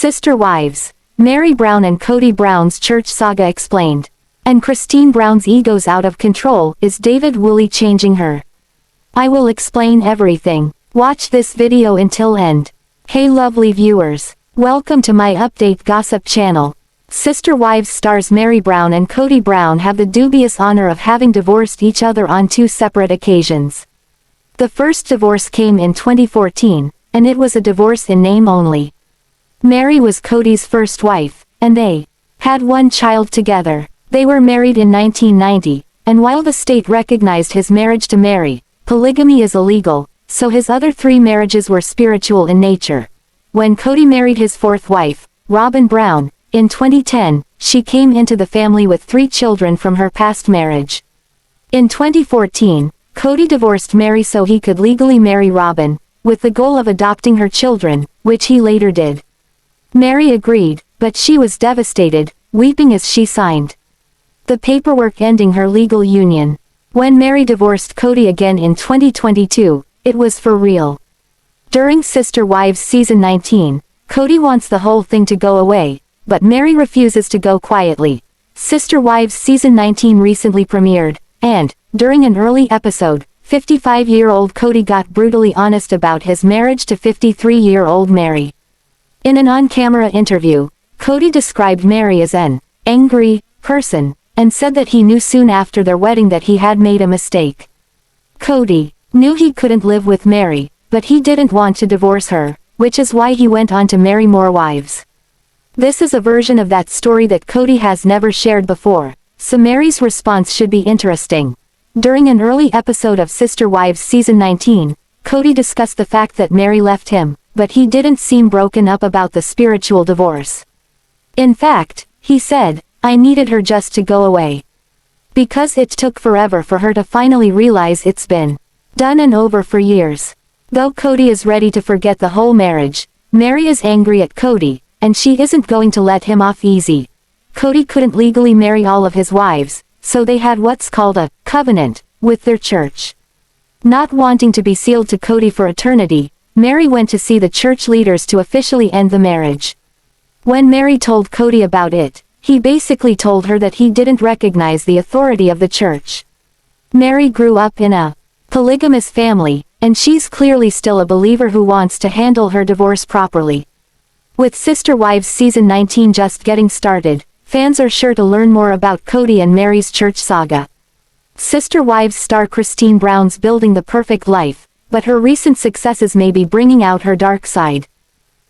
Sister Wives. Meri Brown and Kody Brown's church saga explained. And Christine Brown's ego's out of control. Is David Woolley changing her? I will explain everything. Watch this video until end. Hey lovely viewers. Welcome to my update gossip channel. Sister Wives stars Meri Brown and Kody Brown have the dubious honor of having divorced each other on two separate occasions. The first divorce came in 2014, and it was a divorce in name only. Meri was Kody's first wife, and they had one child together. They were married in 1990, and while the state recognized his marriage to Meri, polygamy is illegal, so his other three marriages were spiritual in nature. When Kody married his fourth wife, Robyn Brown, in 2010, she came into the family with 3 children from her past marriage. In 2014, Kody divorced Meri so he could legally marry Robyn, with the goal of adopting her children, which he later did. Meri agreed, but she was devastated, weeping as she signed the paperwork ending her legal union. When Meri divorced Kody again in 2022, it was for real. During Sister Wives Season 19, Kody wants the whole thing to go away, but Meri refuses to go quietly. Sister Wives Season 19 recently premiered, and, during an early episode, 55-year-old Kody got brutally honest about his marriage to 53-year-old Meri. In an on-camera interview, Kody described Meri as an angry person, and said that he knew soon after their wedding that he had made a mistake. Kody knew he couldn't live with Meri, but he didn't want to divorce her, which is why he went on to marry more wives. This is a version of that story that Kody has never shared before, so Meri's response should be interesting. During an early episode of Sister Wives Season 19, Kody discussed the fact that Meri left him, but he didn't seem broken up about the spiritual divorce. In fact, he said, "I needed her just to go away. Because it took forever for her to finally realize it's been done and over for years." Though Kody is ready to forget the whole marriage, Meri is angry at Kody, and she isn't going to let him off easy. Kody couldn't legally marry all of his wives, so they had what's called a covenant with their church. Not wanting to be sealed to Kody for eternity, Meri went to see the church leaders to officially end the marriage. When Meri told Kody about it, he basically told her that he didn't recognize the authority of the church. Meri grew up in a polygamous family, and she's clearly still a believer who wants to handle her divorce properly. With Sister Wives Season 19 just getting started, fans are sure to learn more about Kody and Meri's church saga. Sister Wives star Christine Brown's building the perfect life, but her recent successes may be bringing out her dark side.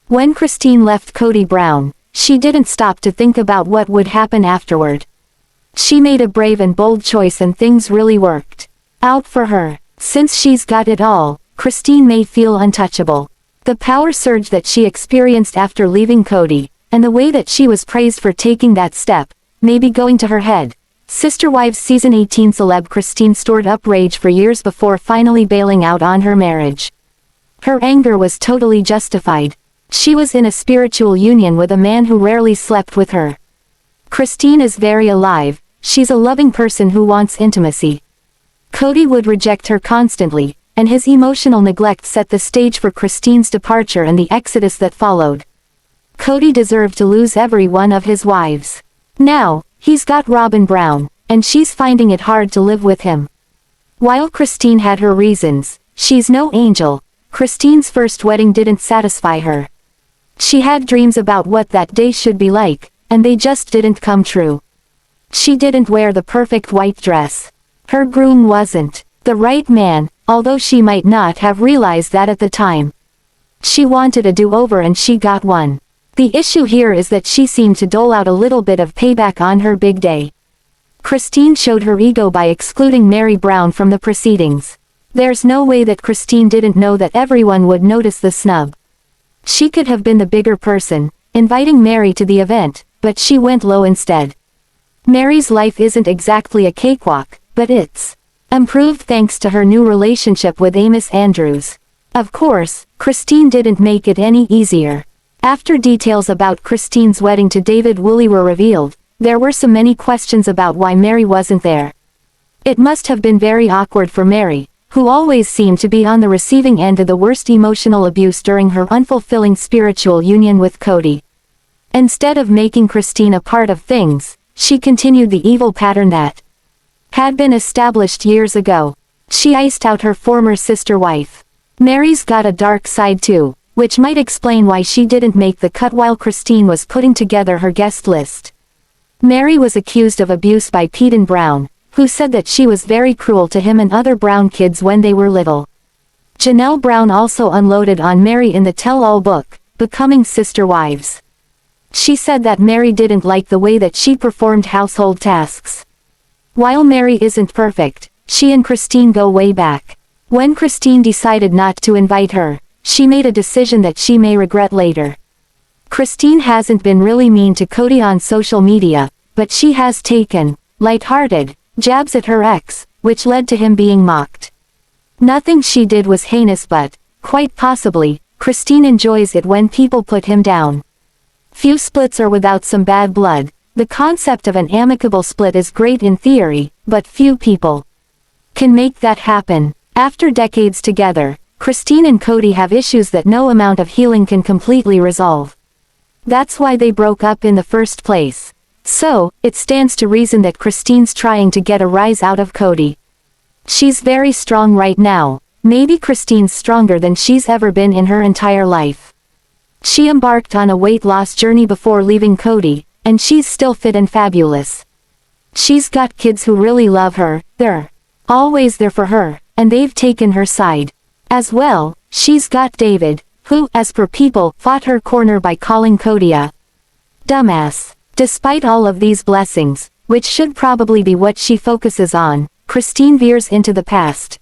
When Christine left Kody Brown, she didn't stop to think about what would happen afterward. She made a brave and bold choice and things really worked out for her. Since she's got it all, Christine may feel untouchable. The power surge that she experienced after leaving Kody, and the way that she was praised for taking that step, may be going to her head. Sister Wives Season 18 celeb Christine stored up rage for years before finally bailing out on her marriage. Her anger was totally justified. She was in a spiritual union with a man who rarely slept with her. Christine is very alive, she's a loving person who wants intimacy. Kody would reject her constantly, and his emotional neglect set the stage for Christine's departure and the exodus that followed. Kody deserved to lose every one of his wives. Now, he's got Robyn Brown, and she's finding it hard to live with him. While Christine had her reasons, she's no angel. Christine's first wedding didn't satisfy her. She had dreams about what that day should be like, and they just didn't come true. She didn't wear the perfect white dress. Her groom wasn't the right man, although she might not have realized that at the time. She wanted a do-over and she got one. The issue here is that she seemed to dole out a little bit of payback on her big day. Christine showed her ego by excluding Meri Brown from the proceedings. There's no way that Christine didn't know that everyone would notice the snub. She could have been the bigger person, inviting Meri to the event, but she went low instead. Meri's life isn't exactly a cakewalk, but it's improved thanks to her new relationship with Amos Andrews. Of course, Christine didn't make it any easier. After details about Christine's wedding to David Woolley were revealed, there were so many questions about why Meri wasn't there. It must have been very awkward for Meri, who always seemed to be on the receiving end of the worst emotional abuse during her unfulfilling spiritual union with Kody. Instead of making Christine a part of things, she continued the evil pattern that had been established years ago. She iced out her former sister wife. Meri's got a dark side too, which might explain why she didn't make the cut while Christine was putting together her guest list. Meri was accused of abuse by Peden Brown, who said that she was very cruel to him and other Brown kids when they were little. Janelle Brown also unloaded on Meri in the tell-all book, Becoming Sister Wives. She said that Meri didn't like the way that she performed household tasks. While Meri isn't perfect, she and Christine go way back. When Christine decided not to invite her, she made a decision that she may regret later. Christine hasn't been really mean to Kody on social media, but she has taken light-hearted jabs at her ex, which led to him being mocked. Nothing she did was heinous, but, quite possibly, Christine enjoys it when people put him down. Few splits are without some bad blood. The concept of an amicable split is great in theory, but few people can make that happen. After decades together, Christine and Kody have issues that no amount of healing can completely resolve. That's why they broke up in the first place. So, it stands to reason that Christine's trying to get a rise out of Kody. She's very strong right now. Maybe Christine's stronger than she's ever been in her entire life. She embarked on a weight loss journey before leaving Kody, and she's still fit and fabulous. She's got kids who really love her, they're always there for her, and they've taken her side. As well, she's got David, who, as per people, fought her corner by calling Kody a dumbass. Despite all of these blessings, which should probably be what she focuses on, Christine veers into the past.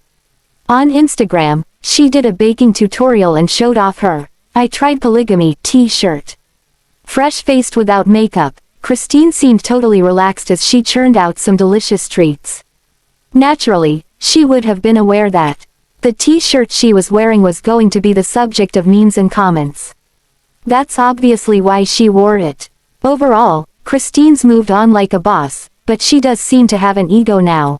On Instagram, she did a baking tutorial and showed off her "I tried polygamy" t-shirt. Fresh-faced without makeup, Christine seemed totally relaxed as she churned out some delicious treats. Naturally, she would have been aware that the t-shirt she was wearing was going to be the subject of memes and comments. That's obviously why she wore it. Overall, Christine's moved on like a boss, but she does seem to have an ego now.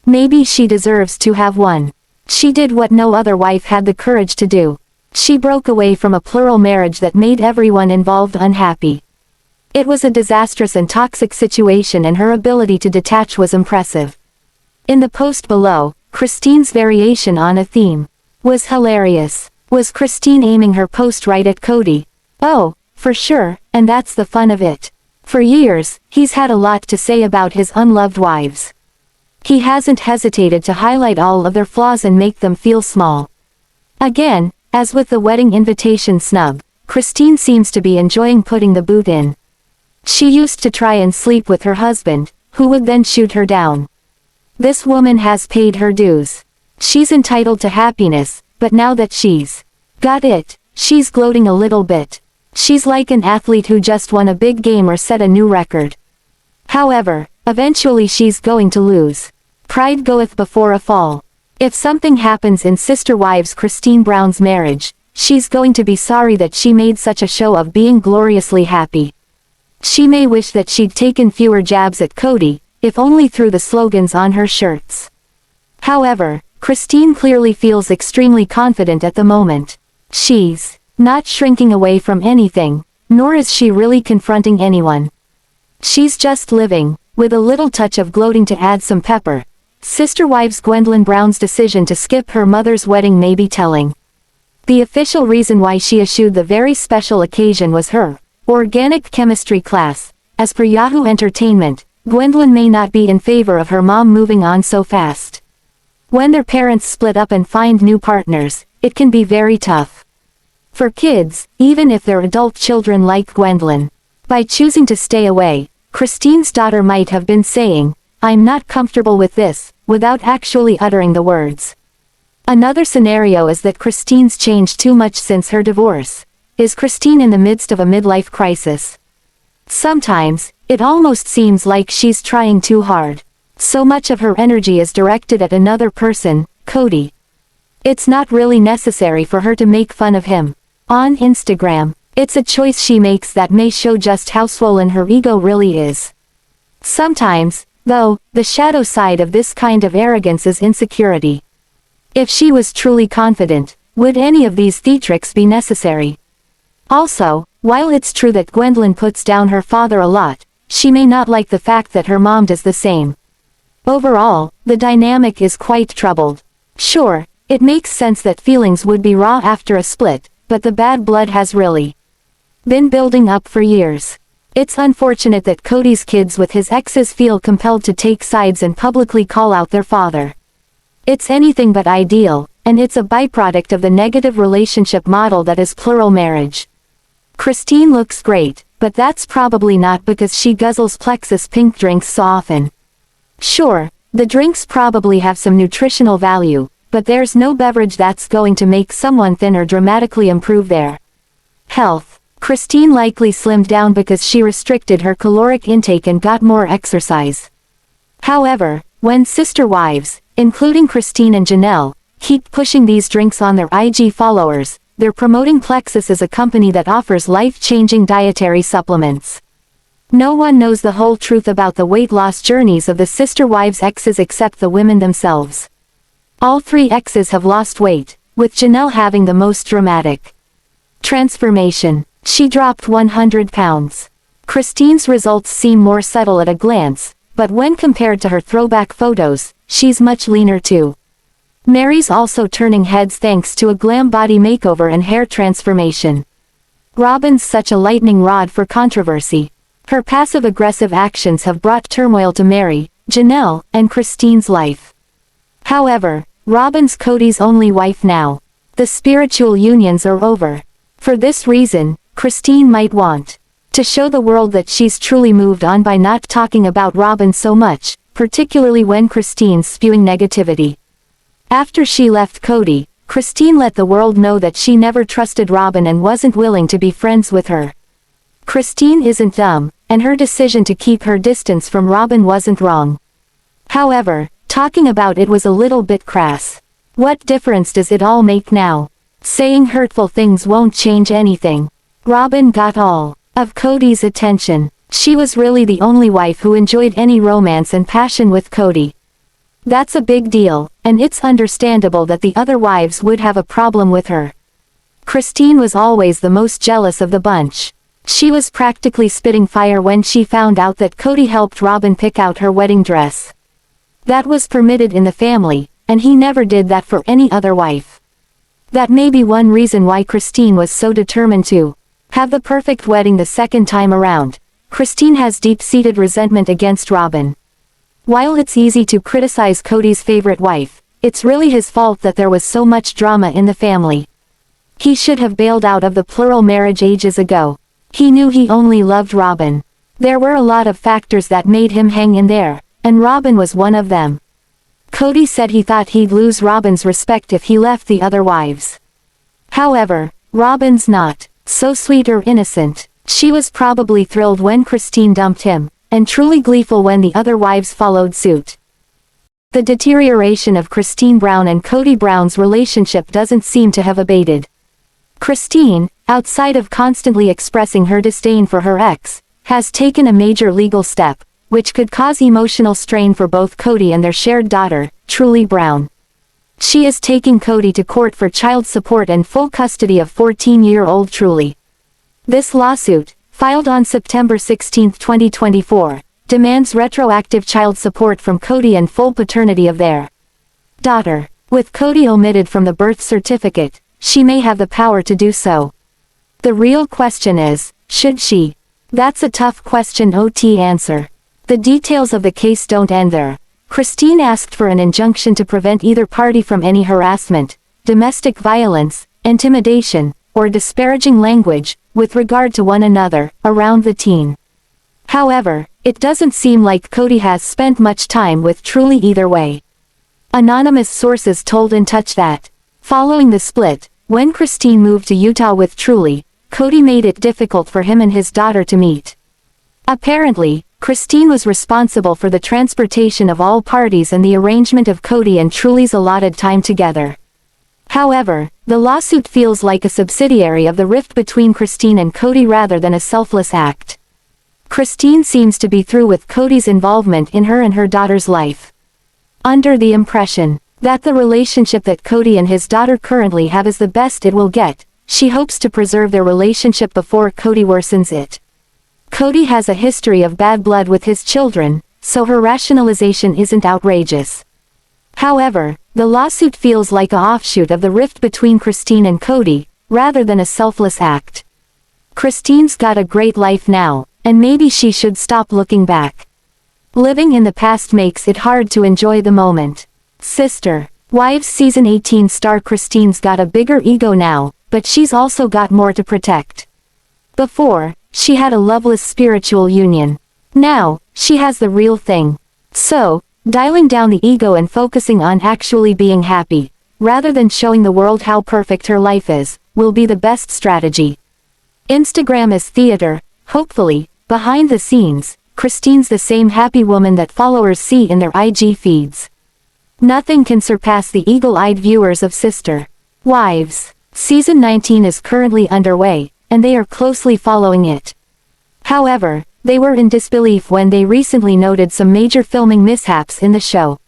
Maybe she deserves to have one. She did what no other wife had the courage to do. She broke away from a plural marriage that made everyone involved unhappy. It was a disastrous and toxic situation, and her ability to detach was impressive. In the post below, Christine's variation on a theme was hilarious. Was Christine aiming her post right at Kody? Oh, for sure, and that's the fun of it. For years, he's had a lot to say about his unloved wives. He hasn't hesitated to highlight all of their flaws and make them feel small. Again, as with the wedding invitation snub, Christine seems to be enjoying putting the boot in. She used to try and sleep with her husband, who would then shoot her down. This woman has paid her dues. She's entitled to happiness, but now that she's got it, she's gloating a little bit. She's like an athlete who just won a big game or set a new record. However, eventually she's going to lose. Pride goeth before a fall. If something happens in Sister Wives Christine Brown's marriage, she's going to be sorry that she made such a show of being gloriously happy. She may wish that she'd taken fewer jabs at Kody, if only through the slogans on her shirts. However, Christine clearly feels extremely confident at the moment. She's not shrinking away from anything, nor is she really confronting anyone. She's just living, with a little touch of gloating to add some pepper. Sister Wives Gwendolyn Brown's decision to skip her mother's wedding may be telling. The official reason why she eschewed the very special occasion was her organic chemistry class. As per Yahoo Entertainment, Gwendolyn may not be in favor of her mom moving on so fast. When their parents split up and find new partners, it can be very tough. For kids, even if they're adult children like Gwendolyn. By choosing to stay away, Christine's daughter might have been saying, "I'm not comfortable with this," without actually uttering the words. Another scenario is that Christine's changed too much since her divorce. Is Christine in the midst of a midlife crisis? Sometimes, it almost seems like she's trying too hard. So much of her energy is directed at another person, Kody. It's not really necessary for her to make fun of him on Instagram. It's a choice she makes that may show just how swollen her ego really is. Sometimes, though, the shadow side of this kind of arrogance is insecurity. If she was truly confident, would any of these theatrics be necessary? Also, While it's true that Gwendolyn puts down her father a lot, she may not like the fact that her mom does the same. Overall, the dynamic is quite troubled. Sure, it makes sense that feelings would be raw after a split, but the bad blood has really been building up for years. It's unfortunate that Kody's kids with his exes feel compelled to take sides and publicly call out their father. It's anything but ideal, and it's a byproduct of the negative relationship model that is plural marriage. Christine looks great, but that's probably not because she guzzles Plexus pink drinks so often. Sure, the drinks probably have some nutritional value, but there's no beverage that's going to make someone thin or dramatically improve their health. Christine likely slimmed down because she restricted her caloric intake and got more exercise. However, when sister wives, including Christine and Janelle, keep pushing these drinks on their IG followers, they're promoting Plexus as a company that offers life-changing dietary supplements. No one knows the whole truth about the weight loss journeys of the sister wives' exes except the women themselves. All three exes have lost weight, with Janelle having the most dramatic transformation. She dropped 100 pounds. Christine's results seem more subtle at a glance, but when compared to her throwback photos, she's much leaner too. Meri's also turning heads thanks to a glam body makeover and hair transformation. Robyn's such a lightning rod for controversy. Her passive-aggressive actions have brought turmoil to Meri, Janelle, and Christine's life. However, Robyn's Kody's only wife now. The spiritual unions are over. For this reason, Christine might want to show the world that she's truly moved on by not talking about Robyn so much, particularly when Christine's spewing negativity. After she left Kody, Christine let the world know that she never trusted Robyn and wasn't willing to be friends with her. Christine isn't dumb, and her decision to keep her distance from Robyn wasn't wrong. However, talking about it was a little bit crass. What difference does it all make now? Saying hurtful things won't change anything. Robyn got all of Kody's attention. She was really the only wife who enjoyed any romance and passion with Kody. That's a big deal, and it's understandable that the other wives would have a problem with her. Christine was always the most jealous of the bunch. She was practically spitting fire when she found out that Kody helped Robyn pick out her wedding dress. That was permitted in the family, and he never did that for any other wife. That may be one reason why Christine was so determined to have the perfect wedding the second time around. Christine has deep-seated resentment against Robyn. While it's easy to criticize Kody's favorite wife, it's really his fault that there was so much drama in the family. He should have bailed out of the plural marriage ages ago. He knew he only loved Robyn. There were a lot of factors that made him hang in there, and Robyn was one of them. Kody said he thought he'd lose Robyn's respect if he left the other wives. However, Robyn's not so sweet or innocent. She was probably thrilled when Christine dumped him, and truly gleeful when the other wives followed suit. The deterioration of Christine Brown and Kody Brown's relationship doesn't seem to have abated. Christine, outside of constantly expressing her disdain for her ex, has taken a major legal step, which could cause emotional strain for both Kody and their shared daughter, Truly Brown. She is taking Kody to court for child support and full custody of 14-year-old Truly. This lawsuit, filed on September 16, 2024, demands retroactive child support from Kody and full paternity of their daughter. With Kody omitted from the birth certificate, she may have the power to do so. The real question is, should she? That's a tough question to answer. The details of the case don't end there. Christine asked for an injunction to prevent either party from any harassment, domestic violence, intimidation, or disparaging language, with regard to one another, around the teen. However, it doesn't seem like Kody has spent much time with Truly either way. Anonymous sources told In Touch that, following the split, when Christine moved to Utah with Truly, Kody made it difficult for him and his daughter to meet. Apparently, Christine was responsible for the transportation of all parties and the arrangement of Kody and Truly's allotted time together. However, the lawsuit feels like a subsidiary of the rift between Christine and Kody rather than a selfless act. Christine seems to be through with Kody's involvement in her and her daughter's life. Under the impression that the relationship that Kody and his daughter currently have is the best it will get, she hopes to preserve their relationship before Kody worsens it. Kody has a history of bad blood with his children, so her rationalization isn't outrageous. However, the lawsuit feels like an offshoot of the rift between Christine and Kody, rather than a selfless act. Christine's got a great life now, and maybe she should stop looking back. Living in the past makes it hard to enjoy the moment. Sister Wives Season 18 star Christine's got a bigger ego now, but she's also got more to protect. Before, she had a loveless spiritual union. Now, she has the real thing. So, dialing down the ego and focusing on actually being happy, rather than showing the world how perfect her life is, will be the best strategy. Instagram is theater, hopefully, behind the scenes, Christine's the same happy woman that followers see in their IG feeds. Nothing can surpass the eagle-eyed viewers of Sister Wives. Season 19 is currently underway, and they are closely following it. However, they were in disbelief when they recently noted some major filming mishaps in the show.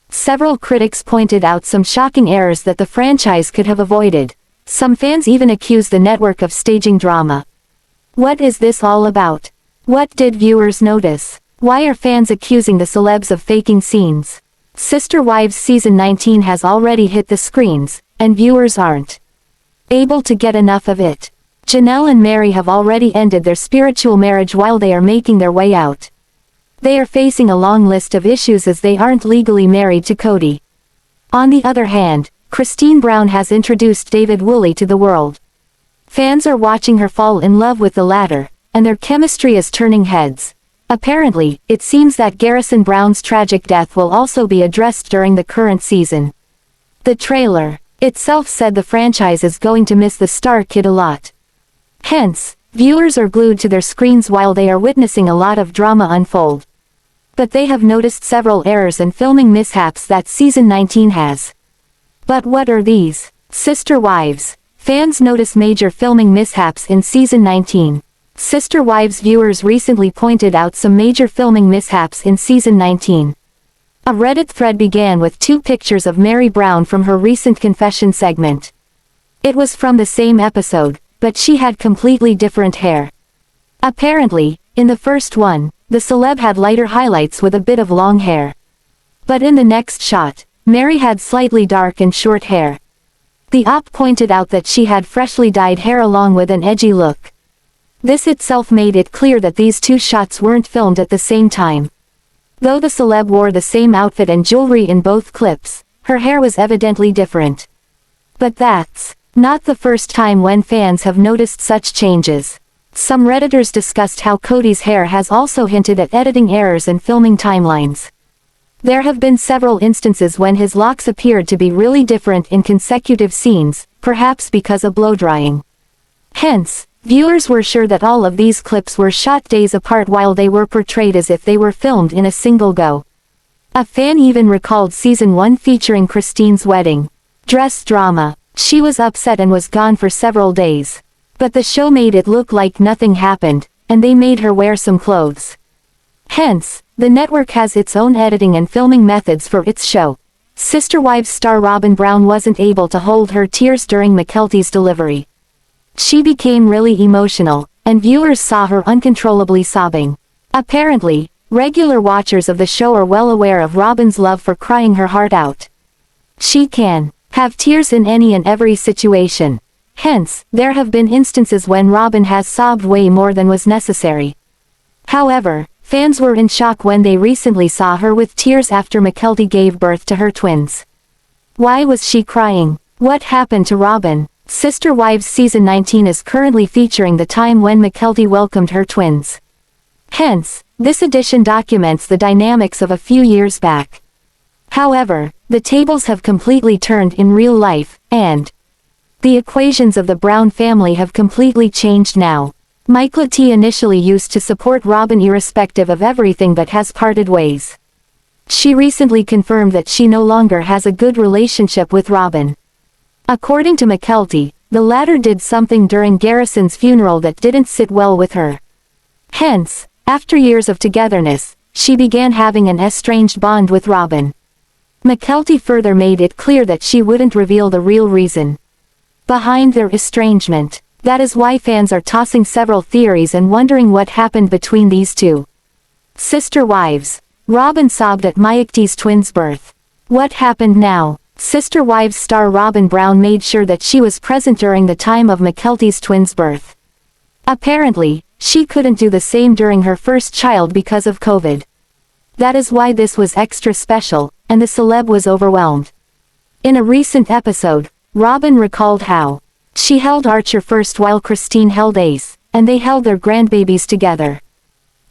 Several critics pointed out some shocking errors that the franchise could have avoided. Some fans even accused the network of staging drama. What is this all about? What did viewers notice? Why are fans accusing the celebs of faking scenes? Sister Wives Season 19 has already hit the screens, and viewers aren't able to get enough of it. Janelle and Meri have already ended their spiritual marriage while they are making their way out. They are facing a long list of issues as they aren't legally married to Kody. On the other hand, Christine Brown has introduced David Woolley to the world. Fans are watching her fall in love with the latter, and their chemistry is turning heads. Apparently, it seems that Garrison Brown's tragic death will also be addressed during the current season. The trailer itself said the franchise is going to miss the star kid a lot. Hence, viewers are glued to their screens while they are witnessing a lot of drama unfold. But they have noticed several errors and filming mishaps that Season 19 has. But what are these? Sister Wives. Fans notice major filming mishaps in Season 19. Sister Wives viewers recently pointed out some major filming mishaps in Season 19. A Reddit thread began with 2 pictures of Meri Brown from her recent confession segment. It was from the same episode, but she had completely different hair. Apparently, in the first one, the celeb had lighter highlights with a bit of long hair. But in the next shot, Meri had slightly dark and short hair. The op pointed out that she had freshly dyed hair along with an edgy look. This itself made it clear that these 2 shots weren't filmed at the same time. Though the celeb wore the same outfit and jewelry in both clips, her hair was evidently different. But that's not the first time when fans have noticed such changes. Some Redditors discussed how Kody's hair has also hinted at editing errors and filming timelines. There have been several instances when his locks appeared to be really different in consecutive scenes, perhaps because of blow-drying. Hence, viewers were sure that all of these clips were shot days apart while they were portrayed as if they were filmed in a single go. A fan even recalled Season 1 featuring Christine's wedding dress drama. She was upset and was gone for several days. But the show made it look like nothing happened, and they made her wear some clothes. Hence, the network has its own editing and filming methods for its show. Sister Wives star Robyn Brown wasn't able to hold her tears during Mykelti's delivery. She became really emotional, and viewers saw her uncontrollably sobbing. Apparently, regular watchers of the show are well aware of Robyn's love for crying her heart out. She can have tears in any and every situation. Hence, there have been instances when Robyn has sobbed way more than was necessary. However, fans were in shock when they recently saw her with tears after Mykelti gave birth to her twins. Why was she crying? What happened to Robyn? Sister Wives Season 19 is currently featuring the time when Mykelti welcomed her twins. Hence, this edition documents the dynamics of a few years back. However, the tables have completely turned in real life, and the equations of the Brown family have completely changed now. Mykelti initially used to support Robyn irrespective of everything but has parted ways. She recently confirmed that she no longer has a good relationship with Robyn. According to Mykelti, the latter did something during Garrison's funeral that didn't sit well with her. Hence, after years of togetherness, she began having an estranged bond with Robyn. Mykelti further made it clear that she wouldn't reveal the real reason. behind their estrangement. That is why fans are tossing several theories and wondering what happened between these two sister wives. Robyn sobbed at Mykelti's twins' birth. What happened now? Sister Wives star Robyn Brown made sure that she was present during the time of Mykelti's twins' birth. Apparently, she couldn't do the same during her first child because of COVID. That is why this was extra special, and the celeb was overwhelmed. In a recent episode, Robyn recalled how she held Archer first while Christine held Ace, and they held their grandbabies together.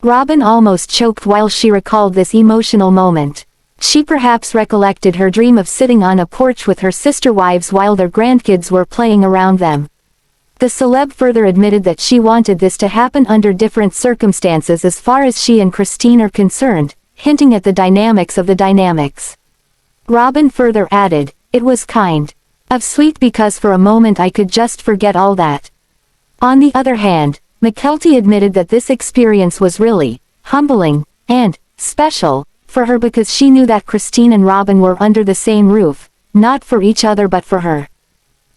Robyn almost choked while she recalled this emotional moment. She perhaps recollected her dream of sitting on a porch with her sister wives while their grandkids were playing around them. The celeb further admitted that she wanted this to happen under different circumstances as far as she and Christine are concerned, hinting at the dynamics of the dynamics. Robyn further added, "It was kind of sweet because for a moment I could just forget all that." On the other hand, Mykelti admitted that this experience was really humbling and special for her because she knew that Christine and Robyn were under the same roof, not for each other but for her.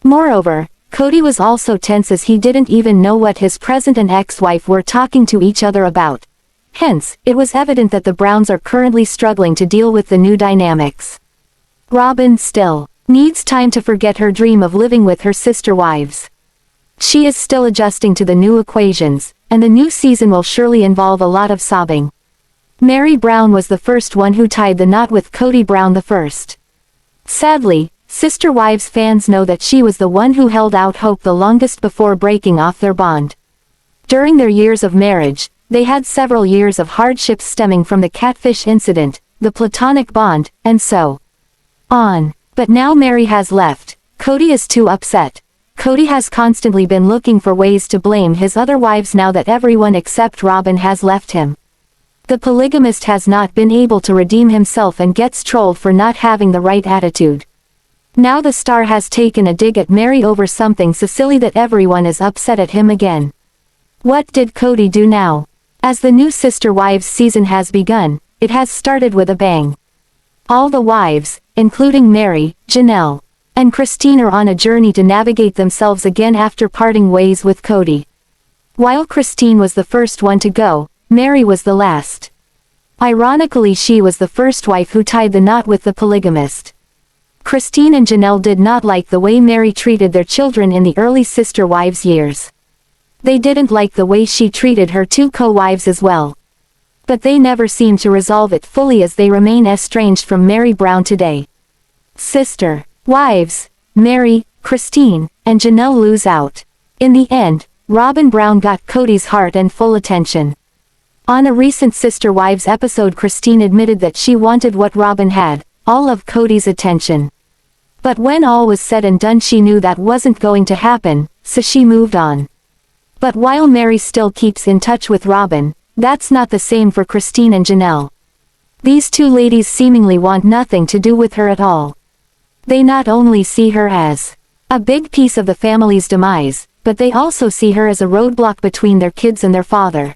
Moreover, Kody was also tense as he didn't even know what his present and ex-wife were talking to each other about. Hence, it was evident that the Browns are currently struggling to deal with the new dynamics. Robyn still needs time to forget her dream of living with her sister wives. She is still adjusting to the new equations, and the new season will surely involve a lot of sobbing. Meri Brown was the first one who tied the knot with Kody Brown the first. Sadly, Sister Wives fans know that she was the one who held out hope the longest before breaking off their bond. During their years of marriage, they had several years of hardships stemming from the catfish incident, the platonic bond, and so on. But now Meri has left. Kody is too upset. Kody has constantly been looking for ways to blame his other wives now that everyone except Robyn has left him. The polygamist has not been able to redeem himself and gets trolled for not having the right attitude. Now the star has taken a dig at Meri over something so silly that everyone is upset at him again. What did Kody do now? As the new Sister Wives season has begun, it has started with a bang. All the wives, including Meri, Janelle, and Christine are on a journey to navigate themselves again after parting ways with Kody. While Christine was the first one to go, Meri was the last. Ironically, she was the first wife who tied the knot with the polygamist. Christine and Janelle did not like the way Meri treated their children in the early Sister Wives years. They didn't like the way she treated her two co-wives as well. But they never seemed to resolve it fully as they remain estranged from Meri Brown today. Sister Wives, Meri, Christine, and Janelle lose out. In the end, Robyn Brown got Kody's heart and full attention. On a recent Sister Wives episode, Christine admitted that she wanted what Robyn had, all of Kody's attention. But when all was said and done, she knew that wasn't going to happen, so she moved on. But while Meri still keeps in touch with Robyn, that's not the same for Christine and Janelle. These two ladies seemingly want nothing to do with her at all. They not only see her as a big piece of the family's demise, but they also see her as a roadblock between their kids and their father.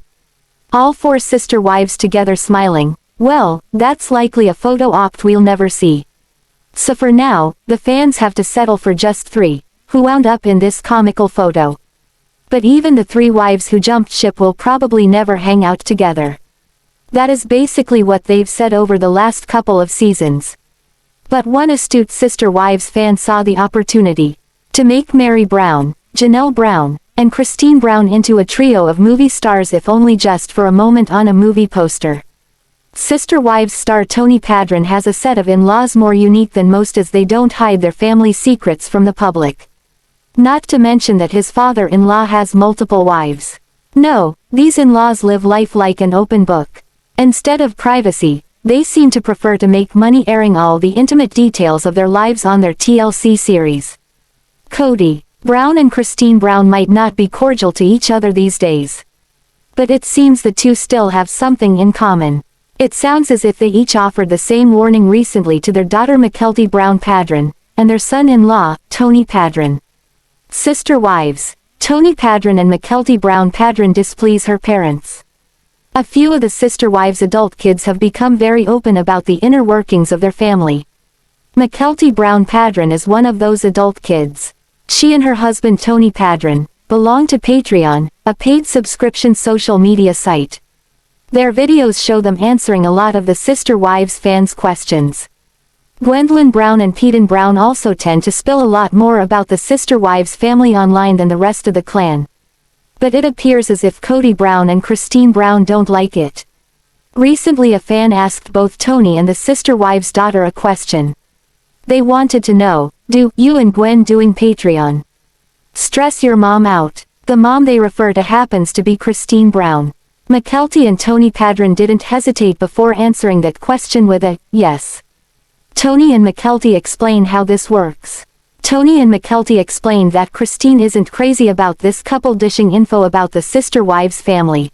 All four sister wives together smiling, well, that's likely a photo op we'll never see. So for now, the fans have to settle for just three, who wound up in this comical photo. But even the three wives who jumped ship will probably never hang out together. That is basically what they've said over the last couple of seasons. But one astute Sister Wives fan saw the opportunity to make Meri Brown, Janelle Brown, and Christine Brown into a trio of movie stars, if only just for a moment, on a movie poster. Sister Wives star Tony Padron has a set of in-laws more unique than most, as they don't hide their family secrets from the public. Not to mention that his father-in-law has multiple wives. No, these in-laws live life like an open book. Instead of privacy, they seem to prefer to make money airing all the intimate details of their lives on their TLC series. Kody Brown and Christine Brown might not be cordial to each other these days. But it seems the two still have something in common. It sounds as if they each offered the same warning recently to their daughter Mykelti Brown Padron, and their son-in-law, Tony Padron. Sister Wives, Tony Padron and Mykelti Brown Padron displease her parents. A few of the Sister Wives' adult kids have become very open about the inner workings of their family. Mykelti Brown Padron is one of those adult kids. She and her husband Tony Padron belong to Patreon, a paid subscription social media site. Their videos show them answering a lot of the Sister Wives fans' questions. Gwendolyn Brown and Peyton Brown also tend to spill a lot more about the Sister Wives family online than the rest of the clan. But it appears as if Kody Brown and Christine Brown don't like it. Recently a fan asked both Tony and the Sister Wives' daughter a question. They wanted to know, do you and Gwen doing Patreon? Stress your mom out. The mom they refer to happens to be Christine Brown. Mykelti and Tony Padron didn't hesitate before answering that question with a yes. Tony and Mykelti explain how this works. Tony and Mykelti explained that Christine isn't crazy about this couple dishing info about the Sister Wives family.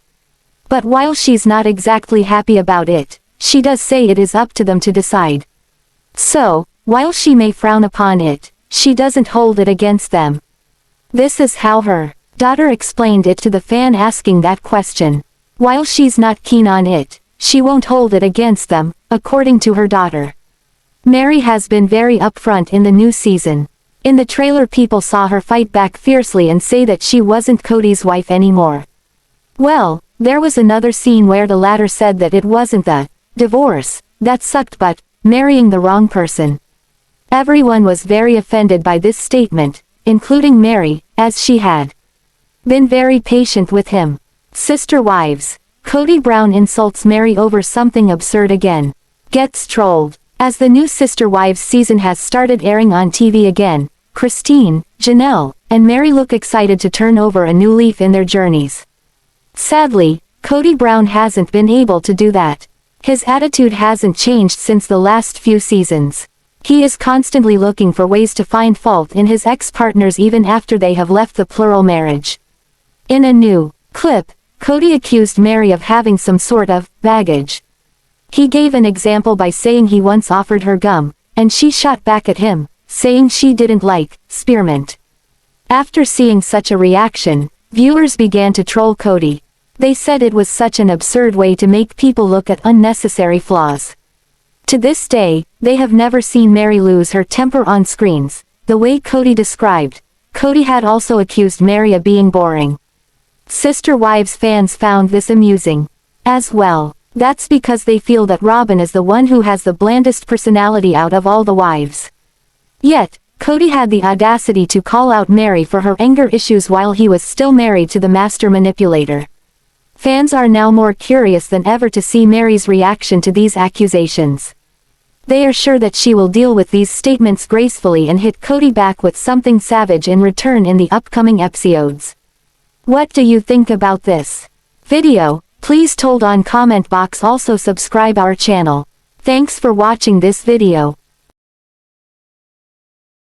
But while she's not exactly happy about it, she does say it is up to them to decide. So, while she may frown upon it, she doesn't hold it against them. This is how her daughter explained it to the fan asking that question. While she's not keen on it, she won't hold it against them, according to her daughter. Meri has been very upfront in the new season. In the trailer people saw her fight back fiercely and say that she wasn't Kody's wife anymore. Well, there was another scene where the latter said that it wasn't the divorce that sucked but marrying the wrong person. Everyone was very offended by this statement, including Meri, as she had been very patient with him. Sister Wives. Kody Brown insults Meri over something absurd again. Gets trolled. As the new Sister Wives season has started airing on TV again, Christine, Janelle, and Meri look excited to turn over a new leaf in their journeys. Sadly, Kody Brown hasn't been able to do that. His attitude hasn't changed since the last few seasons. He is constantly looking for ways to find fault in his ex-partners even after they have left the plural marriage. In a new clip, Kody accused Meri of having some sort of baggage. He gave an example by saying he once offered her gum, and she shot back at him, saying she didn't like spearmint. After seeing such a reaction, viewers began to troll Kody. They said it was such an absurd way to make people look at unnecessary flaws. To this day, they have never seen Meri lose her temper on screens, the way Kody described. Kody had also accused Meri of being boring. Sister Wives fans found this amusing as well. That's because they feel that Robyn is the one who has the blandest personality out of all the wives. Yet, Kody had the audacity to call out Meri for her anger issues while he was still married to the master manipulator. Fans are now more curious than ever to see Meri's reaction to these accusations. They are sure that she will deal with these statements gracefully and hit Kody back with something savage in return in the upcoming episodes. What do you think about this video? Please told on comment box. Also subscribe our channel. Thanks for watching this video.